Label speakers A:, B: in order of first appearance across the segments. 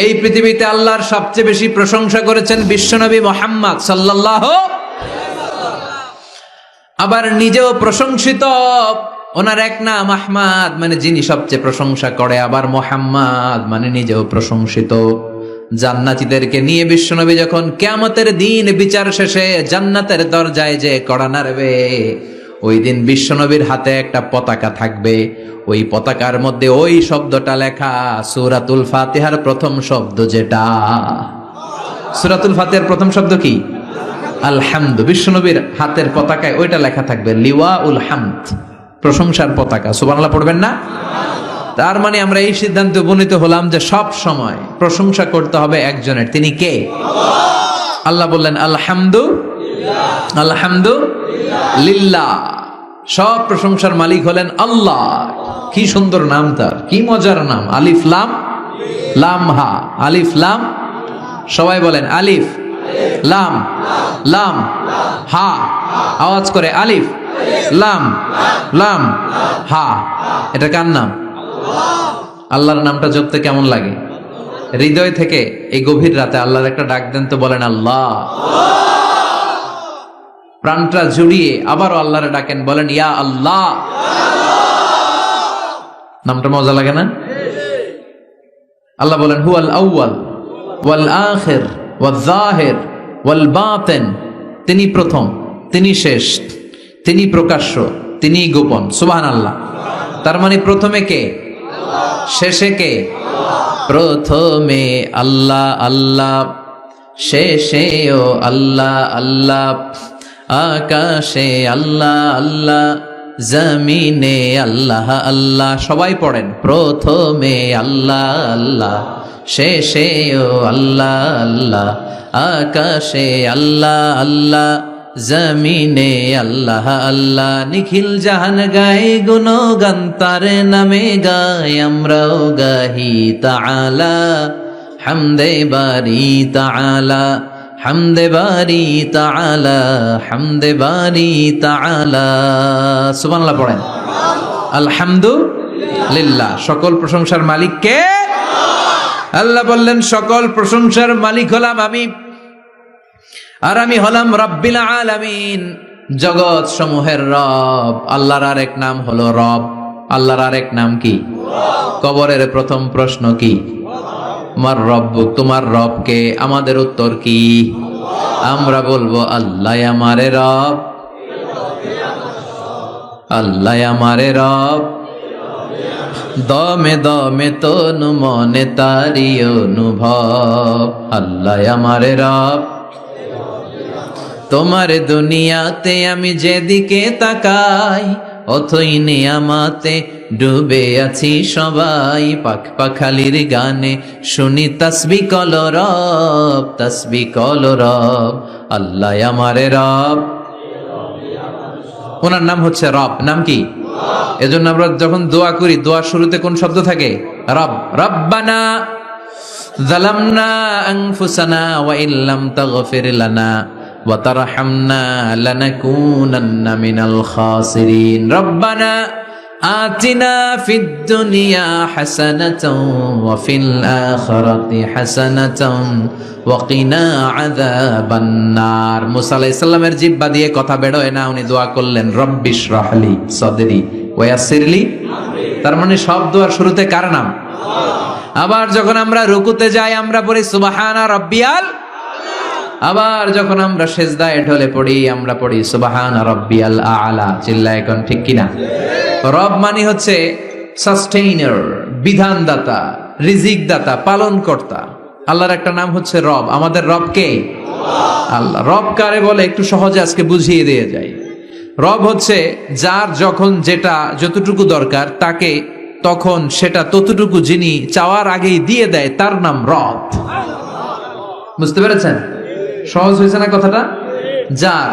A: এই পৃথিবীতে আল্লাহর সবচেয়ে বেশি প্রশংসা করেছেন বিশ্বনবী মুহাম্মদ সাল্লাল্লাহু, আবার নিজেও প্রশংসিত। ওনার এক নাম আহমদ, মানে যিনি সবচেয়ে প্রশংসা করে, আবার মুহাম্মদ মানে নিজেও প্রশংসিত। জান্নাতীদেরকে নিয়ে বিশ্বনবী যখন কিয়ামতের দিন বিচার শেষে জান্নাতের দরজায় যে কড়া নাড়বে, ওই দিন বিশ্বনবীর হাতে একটা পতাকা থাকবে। ওই পতাকার মধ্যে ওই শব্দটা লেখা, সূরাতুল ফাতিহার প্রথম শব্দ যেটা। সূরাতুল ফাতিহার প্রথম শব্দ কি? আলহামদু। বিশ্বনবীর হাতের পতাকায় ওইটা লেখা থাকবে, লিওয়াউল হামদ, প্রশংসার পতাকা। সুবহানাল্লাহ পড়বেন না? তার মানে আমরা এই সিদ্ধান্তে উপনীত হলাম যে সব সময় প্রশংসা করতে হবে একজনের। তিনি কে? আল্লাহ বললেন আলহামদু আলহামদু লিল্লাহ। সব প্রশংসার মালিক হলেন আল্লাহ। কি সুন্দর নাম তার, কি মজার নাম। আলিফ লাম লাম হা, আলিফ লাম। সবাই বলেন আলিফ লাম লাম হা। আওয়াজ করে আলিফ লাম লাম হা। এটা কার নাম? আল্লাহর নামটা জপতে কেমন লাগে? হৃদয় থেকে এই গভীর রাতে আল্লাহর একটা ডাক দেন তো, বলেন আল্লাহ। প্রাণটা জুড়িয়ে আবারও আল্লাহর ডাকেন, বলেন ইয়া আল্লাহ। নামটা মজা লাগে না? আল্লাহ বলেন হুয়াল আউয়াল ওয়াল আখির ওয়াল যাহির ওয়াল বাতিন। তিনি প্রথম, তিনি শেষ, তিনি প্রকাশ্য, তিনি গোপন। সুবহানাল্লাহ। তার মানে প্রথমে কে, শেষে কে? প্রথমে আল্লাহ আল্লাহ, শেষেও আল্লাহ আল্লাহ, আকাশে আল্লাহ আল্লাহ, জমিনে আল্লাহ আল্লাহ। সবাই পড়েন, প্রথমে আল্লাহ আল্লাহ, শেষেও আল্লাহ আল্লাহ, আকাশে আল্লাহ আল্লাহ, জমিনে আল্লাহ আল্লাহ। নিখিল জাহান গায়ে গুণগান তার নামে গায়, আমরাও গাহি তাআলা হামদে বারি তাআলা, হামদে বারি তাআলা, হামদে বারি তাআলা। সুবহানাল্লাহ পড়েন। আলহামদুলিল্লাহ। সকল প্রশংসার মালিক কে? আল্লাহ বললেন সকল প্রশংসার মালিক হলাম আমি, আর আমি হলাম রব্বিল আলামিন, জগৎ সমূহের রব। আল্লাহর আরেক নাম হলো রব। আল্লাহর আরেক নাম কি? কবরের প্রথম প্রশ্ন কি? আমার রব, তোমার রব কে? আমাদের উত্তর কি? আমরা বলবো আল্লাহ আমারে রব, আল্লাহ আমারে রব, দমে দমে তনু মনে তারি অনুভব। আল্লাহ আমারে রব, তোমার দুনিয়াতে আমি যেদিকে তাকাই, অথই নিয়ামাতে ডুবে আছি সবাই। পাখ পাখালির গানে শুনি তাসবিহ কল রব, তাসবিহ কল রব। আল্লাহ আমারে রব। ওনার নাম হচ্ছে রব। নাম কি? এজন্য আমরা যখন দোয়া করি, দোয়ার শুরুতে কোন শব্দ থাকে? রব। রব্বানা যালামনা আনফুসানা ওয়া ইল্লাম তাগফির লানা ওয়া তারহামনা লানাকুনান্না মিনাল খাসিরিন। রব্বানা আতিনা ফিদ দুনিয়া হাসানাতাও ওয়া ফিল আখিরাতি হাসানাতাও ওয়া কিনা আযাবান নার। মুসা আলাইহিস সালামের জিহ্বা দিয়ে কথা বের হয় না, উনি দোয়া করলেন রব্বিশ রাহলি সাদরি ওয়া ইয়াসসিরলি আমরি। তার মানে সব দোয়ার শুরুতে কার নাম? আবার যখন আমরা রুকুতে যাই আমরা পড়ি সুবহানা রাব্বিয়াল। আবার যখন আমরা সেজদায় ঢলে পড়ি আমরা পড়ি সুবহানা রাব্বিয়াল আ'লা। চিল্লায় কোন ঠিক কিনা? রব মানে হচ্ছে সাস্টেইনার, বিধানদাতা, রিজিক দাতা, পালন কর্তা। আল্লাহর একটা নাম হচ্ছে রব। আমাদের রব কে? আল্লাহ। রব কারে বলে একটু সহজে আজকে বুঝিয়ে দিয়ে যায়। রব হচ্ছে যার যখন যেটা যতটুকু দরকার তাকে তখন সেটা ততটুকু যিনি চাওয়ার আগেই দিয়ে দেয়, তার নাম রব। বুঝতে পেরেছেন? সহজ হয়েছে না কথাটা? যার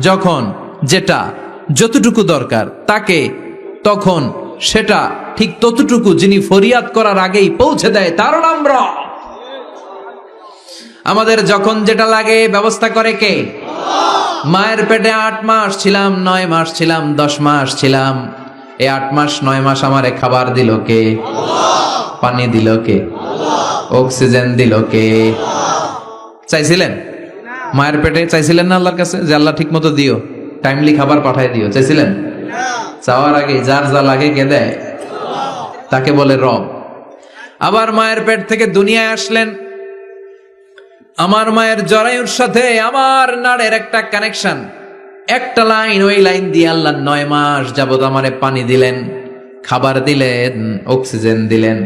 A: যখন যেটা যতটুকু দরকার তাকে তখন সেটা ঠিক ততটুকু যিনি ফরিয়াদ করার আগেই পৌঁছে দেয়, তার নাম রব। আমাদের যখন যেটা লাগে ব্যবস্থা করে কে? মায়ের পেটে 8 মাস ছিলাম, 9 মাস ছিলাম, 10 মাস ছিলাম, এই 8 মাস 9 মাস আমারে খাবার দিল কে? পানি দিল কে? অক্সিজেন দিল কে? চাইছিলেন? মায়ের পেটে চাইছিলেন না আল্লাহর কাছে যে আল্লাহ ঠিক মতো দিও, টাইমলি খাবার পাঠায় দিও? চাইছিলেন? চাওয়ার আগে যার যা লাগে কে দেয়? তাকে বলে রব। আবার মায়ের পেট থেকে দুনিয়ায় আসলেন, আমার মায়ের জরায়ুর সাথে আমার নাড়ের একটা কানেকশন, একটা লাইন, ওই লাইন দিয়ে আল্লাহ 9 মাস যাবত আমারে পানি দিলেন, খাবার দিলেন, অক্সিজেন দিলেন।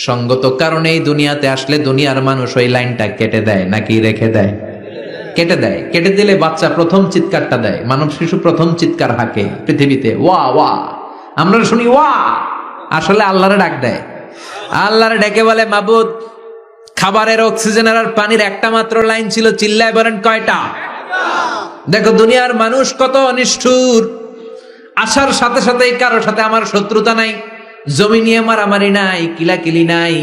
A: সঙ্গত কারণেই দুনিয়াতে আসলে দুনিয়ার মানুষ ওই লাইনটা কেটে দেয় নাকি রেখে দেয়? কেটে দেয়। কেটে দিলে বাচ্চা প্রথম চিৎকারটা দেয়, মানব শিশু প্রথম চিৎকার হাঁকে পৃথিবীতে, ওয়া ওয়া। আমরা শুনি ওয়া, আসলে আল্লাহরে ডাক দেয়। আল্লাহরে ডেকে বলে, মাবুদ, খাবারের, অক্সিজেনের আর পানির একটা মাত্র লাইন ছিল, চিল্লায় বলেন কয়টা? দেখো দুনিয়ার মানুষ কত নিষ্ঠুর। আসার সাথে সাথেই কারোর সাথে আমার শত্রুতা নাই, জমি নিয়ে মারামারি নাই, কিলাকিলি নাই,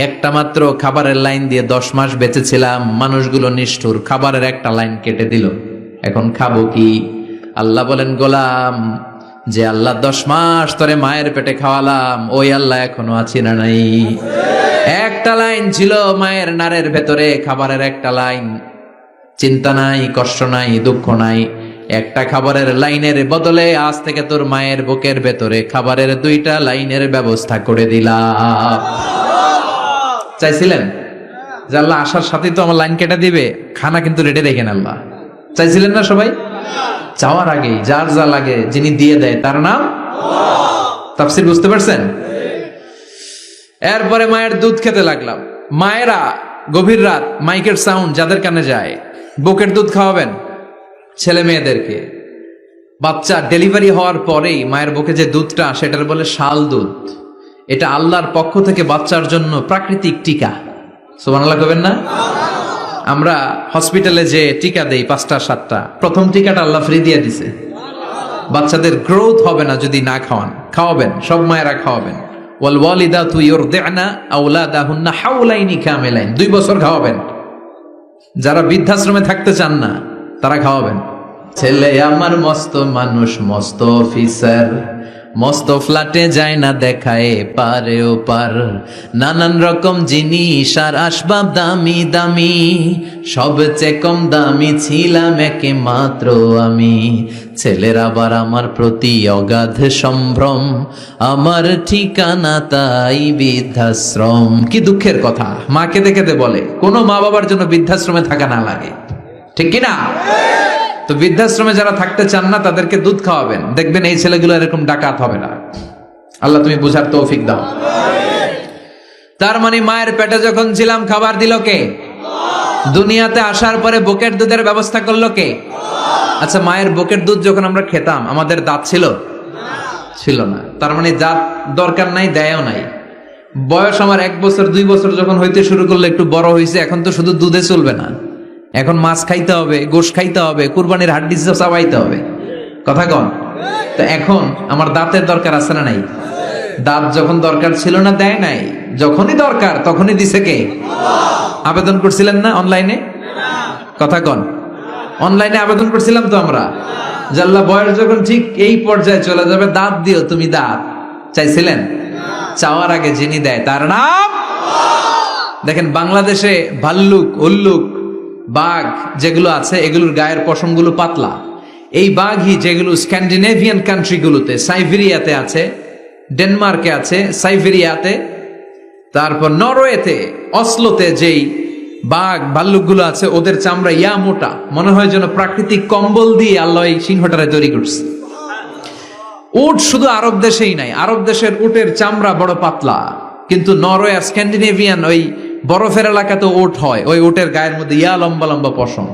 A: একটা মাত্র খাবারের লাইন দিয়ে 10 মাস বেঁচেছিলাম। মানুষগুলো নিষ্ঠুর, খাবারের একটা লাইন কেটে দিল, এখন খাবো কি? আল্লাহ বলেন, গোলাম, যে আল্লাহ 10 মাস ধরে মায়ের পেটে খাওয়ালাম, ওই আল্লাহ এখনো আছি না নাই? একটা লাইন ছিল মায়ের নারের ভেতরে, খাবারের একটা লাইন, চিন্তা নাই, কষ্ট নাই, দুঃখ নাই। একটা খাবারের লাইনের বদলে আজ থেকে তোর মায়ের বুকের ভেতরে খাবারের 2টা লাইনের ব্যবস্থা করে দিলাম। চাইছিলেন যে আল্লাহ আসার সাথেই তো আমার লাইন কেটে দিবে, খানা কিন্তু রেডি রেখেন আল্লাহ? চাইছিলেন না সবাই? চাওয়ার আগেই যার যা লাগে যিনি দিয়ে দেয় তার নাম তাফসীর। বুঝতে পারছেন? এরপরে মায়ের দুধ খেতে লাগলাম। মায়েরা গভীর রাত মাইকের সাউন্ড যাদের কানে যায়, বুকের দুধ খাওয়াবেন ছেলে মেয়েদেরকে। বাচ্চা ডেলিভারি হওয়ার পরেই মায়ের বুকে যে দুধটা, সেটার বলে শাল দুধ। এটা আল্লাহর পক্ষ থেকে বাচ্চার জন্য প্রাকৃতিক টিকা। সুবহানাল্লাহ কবেন না? আমরা হসপিটালে যে টিকা দেই 5টা 7টা, প্রথম টিকাটা আল্লাহ ফ্রি দিয়ে দিছে। বাচ্চাদের গ্রোথ হবে না যদি না খাওয়ান, খাওয়াবেন, সব মায়েরা খাওয়াবেন। ওয়াল ওয়ালিদাতু ইউরদি'না আওলাদাহুন্না হাওলাইনি কামিলাইন, 2 বছর খাওয়াবেন। যারা বৃদ্ধাশ্রমে থাকতে চান না তারা খাওয়াবেন। ছেলে আমার মস্ত মানুষ, মস্ত অফিসার, মস্ত ফ্ল্যাটে যায় না দেখায় পারে ও পার, নানান রকম জিনিস আর আসবাব দামি দামি, সবচেয়ে কম দামি ছিলাম একে মাত্র আমি। ছেলের আবার আমার প্রতি অগাধ সম্ভ্রম, আমার ঠিকানা তাই বৃদ্ধাশ্রম। কি দুঃখের কথা, মা কেঁদে কেঁদে বলে কোনো মা বাবার জন্য বৃদ্ধাশ্রমে থাকা না লাগে, ঠিক কিনা? তো বৃদ্ধাশ্রমে যারা থাকতে চান না তাদেরকে দুধ খাওয়াবেন, দেখবেন এই ছেলেগুলো এরকম ডাকাত হবে না। আল্লাহ তুমি বুঝার তৌফিক দাও। তার মানে মায়ের পেটে যখন ছিলাম খাবার দিল কে? দুনিয়াতে আসার পরে বুকের দুধের ব্যবস্থা করলো কে? আচ্ছা, মায়ের বুকের দুধ যখন আমরা খেতাম আমাদের দাঁত ছিল? ছিল না। তার মানে দাঁত দরকার নাই, দেয়ও নাই। বয়স আমার 1 বছর 2 বছর যখন হইতে শুরু করলো, একটু বড় হয়েছে, এখন তো শুধু দুধে চলবে না, এখন মাছ খাইতে হবে, গোশ খাইতে হবে, কুরবানির হাড্ডি চাবাইতে হবে, কথা কন। তো এখন আমার দাঁতের দরকার আছে না নাই? দাঁত যখন দরকার ছিল না দেয় নাই, যখনই দরকার তখনই দিছে কে? আবেদন করছিলেন না অনলাইনে? কথা কন। অনলাইনে আবেদন করছিলাম তো আমরা, জাল্লা বয়স যখন ঠিক এই পর্যায়ে চলে যাবে দাঁত দিও তুমি, দাঁত চাইছিলেন? চাওয়ার আগে যিনি দেয় তার নাম। দেখেন বাংলাদেশে ভাল্লুক, উল্লুক, বাঘ যেগুলো আছে এগুলোর গায়ের পশমগুলো পাতলা। এই বাঘই যেগুলো স্ক্যান্ডিনেভিয়ান কান্ট্রিগুলোতে, সাইবেরিয়াতে আছে, ডেনমার্কে আছে, সাইবেরিয়াতে, তারপর নরওয়েতে, অসলোতে যেই বাঘ ভাল্লুকগুলো আছে ওদের চামড়া ইয়া মোটা, মনে হয় যেন প্রাকৃতিক কম্বল দিয়ে আল্লাহ এই সিংহটারে তৈরি করছে। উট শুধু আরব দেশেই নাই, আরব দেশের উটের চামড়া বড় পাতলা, কিন্তু নরওয়ে, স্ক্যান্ডিনেভিয়ান ওই বরফের এলাকাতে উট হয়, ওই উটের গায়ের মধ্যে ইয়া লম্বা লম্বা পশম।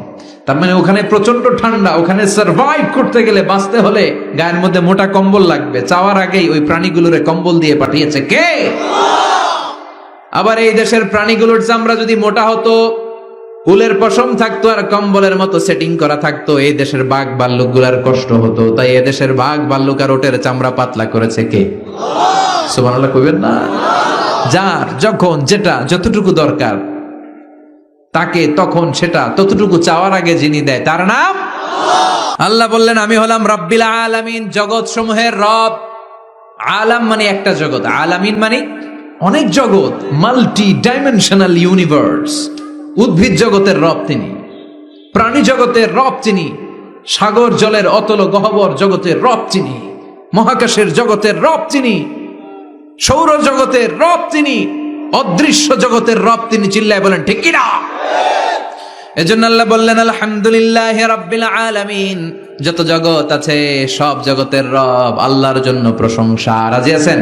A: তার মানে ওখানে প্রচন্ড ঠান্ডা, ওখানে সার্ভাইভ করতে গেলে, বাঁচতে হলে গায়ের মধ্যে মোটা কম্বল লাগবে। চাওয়ার আগেই ওই প্রাণীগুলোরে কম্বল দিয়ে পাঠিয়েছে কে? আবার এই দেশের প্রাণীগুলোর চামড়া যদি মোটা হতো, উলের পশম থাকতো আর কম্বলের মতো সেটিং করা থাকতো, এই দেশের বাঘ ভাল্লুক গুলার কষ্ট হতো। তাই এই দেশের বাঘ ভাল্লুক আর ওটের চামড়া পাতলা করেছে কে? সুবহানাল্লাহ কইবেন না? যার যখন যেটা যতটুকু দরকার তাকে তখন সেটা ততটুকু চাওয়ার আগে যিনি দেয় তার নাম আল্লাহ। বললেন আমি হলাম রব্বিল আলামিন, জগৎ সমূহের রব। আলাম মানে একটা জগৎ, আলামিন মানে অনেক জগৎ, মাল্টি ডাইমেনশনাল ইউনিভার্স। উদ্ভিদ জগতের রব তিনি, প্রাণী জগতের রব তিনি, সাগর জলের অতল গহ্বর জগতের রব তিনি, মহাকাশের জগতের রব তিনি, সৌর জগতের রব তিনি, অদৃশ্য জগতের রব তিনি। চিল্লায় বলেন ঠিক কিনা? এজন্য আল্লাহ বললেন আলহামদুলিল্লাহি রাব্বিল আলামিন। যত জগৎ আছে সব জগতের রব আল্লাহর জন্য প্রশংসা। রাজি আছেন?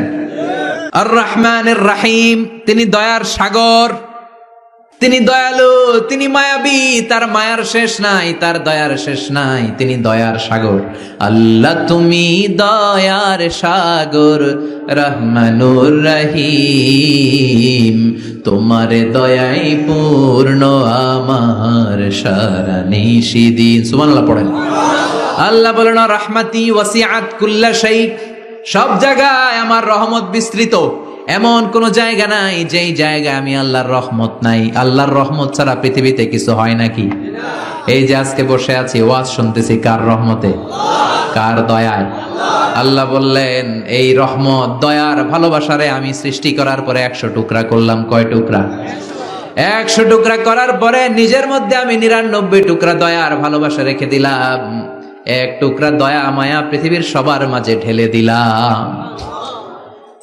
A: আর রহমানির রহিম, তিনি দয়ার সাগর, তিনি দয়ালু, তিনি মায়াবী, তার মায়ার শেষ নাই, তার দয়ার শেষ নাই, তিনি দয়ার সাগর। আল্লাহ তুমি দয়ার সাগর, রহমানুর রহিম, তোমার দয়াই পূর্ণ আমার সারা নিশিদিন। সুবহানাল্লাহ পড়েন। আল্লাহ বলেন রাহমাতি ওয়াসিআত কুল্লা শাই, সব জায়গায় আমার রহমত বিস্তৃত। এমন কোন জায়গা নাই যেই জায়গায় আমি আল্লাহর রহমত নাই। আল্লাহর রহমত ছাড়া পৃথিবীতে কিছু হয় নাকি? এই যে আজকে বসে আছি ওয়াজ শুনতেছি, কার রহমতে? কার দয়ায়? আল্লাহ বললেন এই রহমত দয়ার ভালোবাসারে আমি সৃষ্টি করার পরে 100 টুকরা করলাম। কয় টুকরা? 100 টুকরা করার পরে নিজের মধ্যে আমি 99 টুকরা দয়ার ভালোবাসা রেখে দিলাম। 1 টুকরা দয়া মায়া পৃথিবীর সবার মাঝে ঢেলে দিলাম।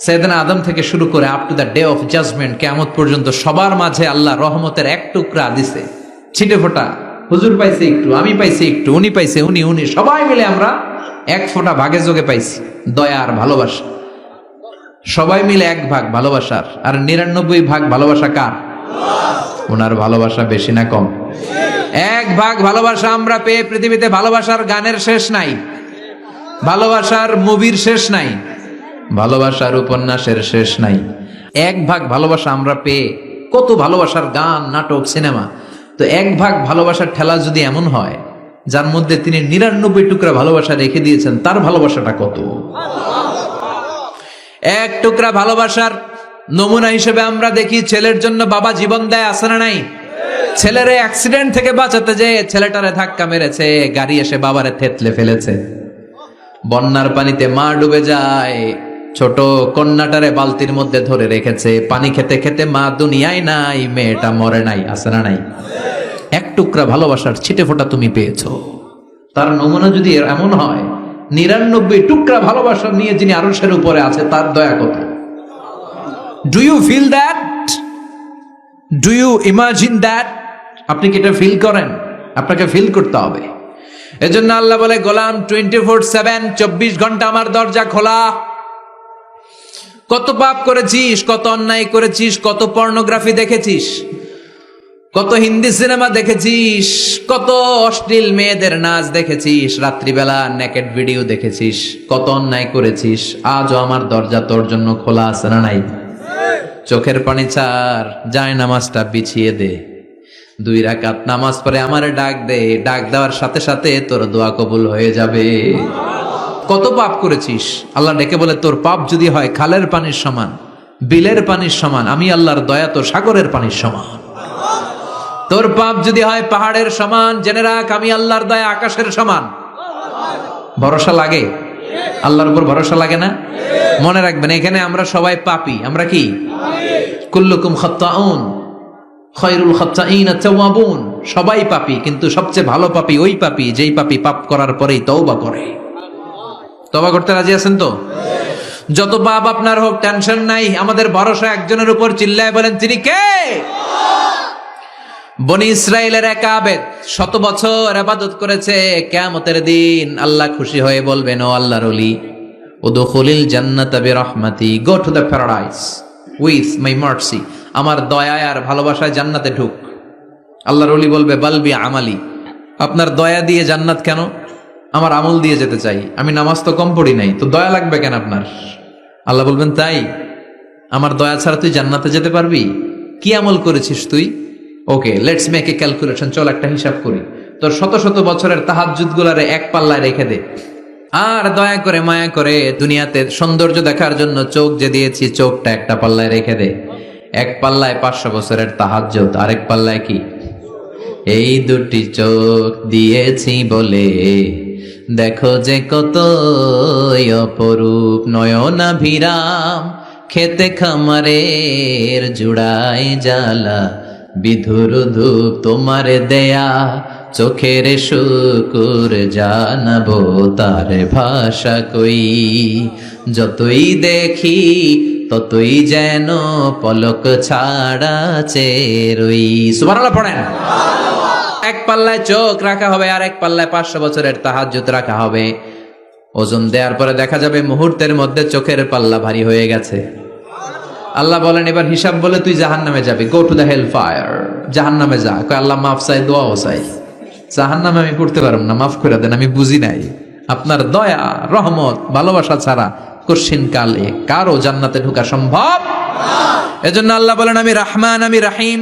A: সাইয়েদনা আদম থেকে শুরু করে up to the day of judgment, কিয়ামত পর্যন্ত সবার মাঝে আল্লাহ রহমতের 1 টুকরা দিছে, ছিটে ফোঁটা। হুজুর পাইছে একটু, আমি পাইছি একটু, উনি পাইছে, উনি সবাই মিলে আমরা 1 ফোঁটা ভাগে যোগে পাইছি দয়ার ভালোবাসা। সবাই মিলে 1 ভাগ ভালোবাসার, আর 99 ভাগ ভালোবাসা কার? ওনার ভালোবাসা বেশি না কম? 1 ভাগ ভালোবাসা আমরা পেয়ে পৃথিবীতে ভালোবাসার গানের শেষ নাই, ভালোবাসার মুভির শেষ নাই, ভালোবাসার উপন্যাসের শেষ নাই। 1 ভাগ ভালোবাসা আমরা পেয়ে কত ভালোবাসার গান, নাটক, সিনেমা। তো 1 ভাগ ভালোবাসার ঠেলা যদি এমন হয় যার মধ্যে তিনি 99 টুকরা ভালোবাসা রেখে দিয়েছেন, তার ভালোবাসাটা কত? 1 টুকরা ভালোবাসার নমুনা হিসেবে আমরা দেখি ছেলের জন্য বাবা জীবন দেয়, আছে না নাই? ছেলের অ্যাক্সিডেন্ট থেকে বাঁচাতে যে ছেলেটারে ধাক্কা মেরেছে, গাড়ি এসে বাবারে থেতলে ফেলেছে। বন্যার পানিতে মা ডুবে যায়, ছোট কন্যাটারে বালতির মধ্যে ধরে রেখেছে, পানি খেতে খেতে মা দুনিয়ায় নাই, মেয়েটা মরে নাই, আছে না নাই? 1 টুকরা ভালোবাসার ছিটে ফোঁটা তুমি পেয়েছো। তার নমুনা যদি এমন হয়, 99 টুকরা ভালোবাসা নিয়ে যিনি আরশের উপরে আছে, তার দয়া কত? Do you feel that? Do you imagine that? আপনি কি এটা ফিল করেন? আপনাকে ফিল করতে হবে। এজন্য আল্লাহ বলে গোলাম 24/7, 24 ঘন্টা আমার দরজা খোলা। কত পাপ করেছিস, কত অন্যায় করেছিস, কত পর্নোগ্রাফি দেখেছিস, কত হিন্দি সিনেমা দেখেছিস, কত অশ্লীল মেয়েদের নাচ দেখেছিস, রাত্রিবেলা নেকেড ভিডিও দেখেছিস, কত অন্যায় করেছিস, আজও আমার দরজা তোর জন্য খোলা আছে না নাই? চোখের পানি ছাড়, যায় নামাজটা বিছিয়ে দে, 2 রাকাত নামাজ পড়ে আমারে ডাক দে, ডাক দেওয়ার সাথে সাথে তোর দোয়া কবুল হয়ে যাবে। কত পাপ করেছিস, আল্লাহ ডেকে বলে তোর পাপ যদি হয় খালের পানির সমান, বিলের পানির সমান, আমি আল্লাহর দয়া তো সাগরের পানির সমান। তোর পাপ যদি হয় পাহাড়ের সমান, জেনে রাখ আমি আল্লাহর দয়া আকাশের সমান। ভরসা লাগে? আল্লাহর উপর ভরসা লাগে না? মনে রাখবেন এখানে আমরা সবাই পাপী। আমরা কি? কুল্লুকুম খাত্তাউন খায়রুল খাত্তাইন আত-তাওয়াবুন। সবাই পাপী, কিন্তু সবচেয়ে ভালো পাপী ওই পাপী যেই পাপী পাপ করার পরেই তওবা করে। তওবা করতে রাজি আছেন তো? যত পাপ আপনার হোক টেনশন নাই, আমাদের ভরসা একজনের উপর। চিল্লায় বলেন তিনি কে? বনি ইসরাইলের এক আবেদ 100 বছর ইবাদত করেছে, কিয়ামতের দিন আল্লাহ খুশি হয়ে বলবেন, ও আল্লাহর ওলি, উদখুলিল জান্নাতা বিরহমাতি, go to the paradise with my mercy. আমার দয়ায় আর ভালোবাসায় জান্নাতে ঢুক। আল্লাহর ওলি বলবে, বালবি আমালি, আপনার দয়া দিয়ে জান্নাত কেন? আমার আমল দিয়ে যেতে চাই, আমি নামাজ তো কম পড়ি নাই, তো দয়া লাগবে কেন আপনার? আল্লাহ বলবেন, তাই? আমার দয়া ছাড়া তুই জান্নাতে যেতে পারবি? কি আমল করেছিস তুই? ওকে, লেটস মেক এ ক্যালকুলেশন, চল একটা হিসাব করি। তোর 100 বছরের তাহাজ্জুদ গুলারে 1 পাল্লায় রেখে দে, আর দয়া করে মায়া করে দুনিয়াতে সৌন্দর্য দেখার জন্য চোখ যে দিয়েছি, চোখটা একটা পাল্লায় রেখে দে। 1 পাল্লায় 500 বছরের তাহাজ্জুদ, আরেক পাল্লায় কি? এই 2টি চোখ দিয়েছি বলে দেখো যে কত অপরূপ নয়নাভিরাম, খেতে খামারের জুড়াই জ্বালা, বিধুর ধূপ তোমার দেয়া, চোখের শুকুর জানাবো তার ভাষা কই। যতই দেখি ততই যেন পলক ছাড়া চেরই। সুবহানাল্লাহ পড়েন। এক পাল্লায় চোখ রাখা হবে, আর এক পাল্লায় 500 বছরের তাহাজ্জুদ রাখা হবে। ওজন দেওয়ার পরে দেখা যাবে মুহূর্তের মধ্যে চোখের পাল্লা ভারী হয়ে গেছে। আল্লাহ বলেন এবার হিসাব বলে তুই জাহান্নামে যাবি, go to the hell fire, জাহান্নামে যা। কয় আল্লাহ মাফ চাই, দোয়াও চাই, জাহান্নামে আমি পড়তে পারব না, মাফ করে দেন, আমি বুঝি নাই। আপনার দয়া রহমত ভালোবাসা ছাড়া কঠিন কালে কারো জান্নাতে ঢোকা সম্ভব? এজন্য আল্লাহ বলেন আমি রহমান, আমি রহিম।